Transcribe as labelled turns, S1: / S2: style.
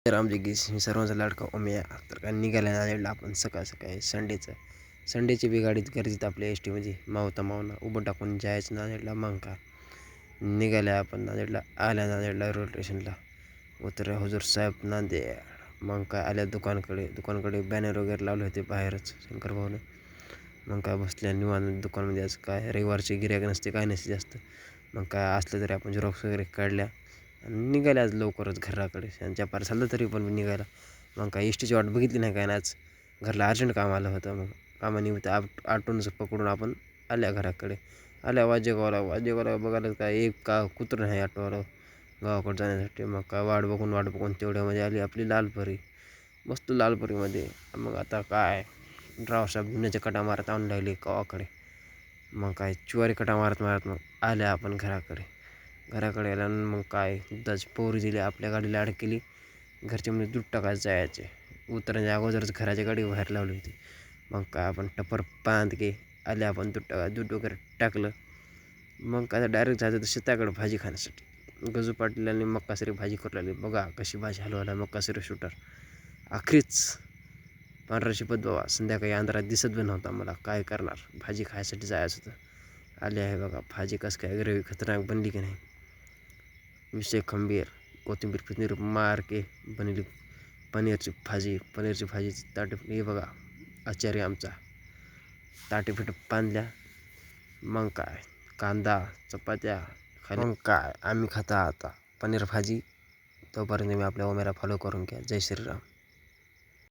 S1: तर आमच्या की सर्वांचा लाडका ओम्या तर काय निघाल्या नांदेडला आपण सकाळ सकाळी संडेची बी गाडीत गर्दीत आपल्या एस टीमध्ये मावता मावना उभं टाकून जायचं नांदेडला. मग का निघाल्या आपण नांदेडला. आल्या नांदेडला रेल्वे स्टेशनला उतरल्या हुजूर साहेब नांदेड. मग काय आल्या दुकानकडे बॅनर वगैरे लावले होते बाहेरच शंकर भाऊनं. मग काय बसल्या निवांत दुकानमध्ये. आज काय रविवारची गिऱ्हाईक नसते काय नसते जास्त. मग काय असलं तरी आपण झेरॉक्स वगैरे काढल्या आणि निघाल्या आज लवकरच घराकडे. त्यांच्या पार झालं तरी पण निघायला. मग काय एस टीची वाट बघितली नाही काय ना. आज घरला अर्जंट काम आलं होतं. मग कामानिमित्त आटूनच पकडून आपण आल्या घराकडे. आल्या वाजेगावला बघायला काय एक का कुत्रं नाही ऑटोवाला गावाकडे जाण्यासाठी. मग काय वाट बघून तेवढ्यामध्ये आली आपली लालपरी. बसतो लालपरीमध्ये. मग आता काय ड्रावसाहेब धुण्याच्या कटा मारत आणून राहिले गावाकडे. मग काय चिवारी कटा मारत मग आल्या आपण घराकडे आल्या. मग काय दुधाची पोरी दिली आपल्या गाडीला अडकली. घरचे म्हणजे दूध टाकायचं जायचे. उतरण्याच्या अगोदरच घराच्या गाडी बाहेर लावली होती. मग काय आपण टपर बांध के आले आपण दूध वगैरे टाकलं. मग काय डायरेक्ट जायचं तर शेताकडे भाजी खाण्यासाठी. गजू पाटील मक्कासरी भाजी करू लागली. बघा कशी भाजी हलवायला मक्कासरी शूटर. अखेरीच पांढरा शिपत बाबा संध्याकाळी अंधारात दिसत बी नव्हता मला. काय करणार, भाजी खायसाठी जायचं होतं. आले आहे बघा भाजी. कसं काय ग्रेव्ही खतरनाक बनली की नाही. विषय खंबीर. कोथिंबीर मार के बनली पनीरची भाजी ताटे. हे बघा आचार्य आमचा ताटेफिट बांधल्या. मग काय कांदा चपात्या खाली. मग काय आम्ही खाता आता पनीर भाजी. तोपर्यंत मी आपल्या ओमेला फॉलो करून घ्या. जय श्रीराम.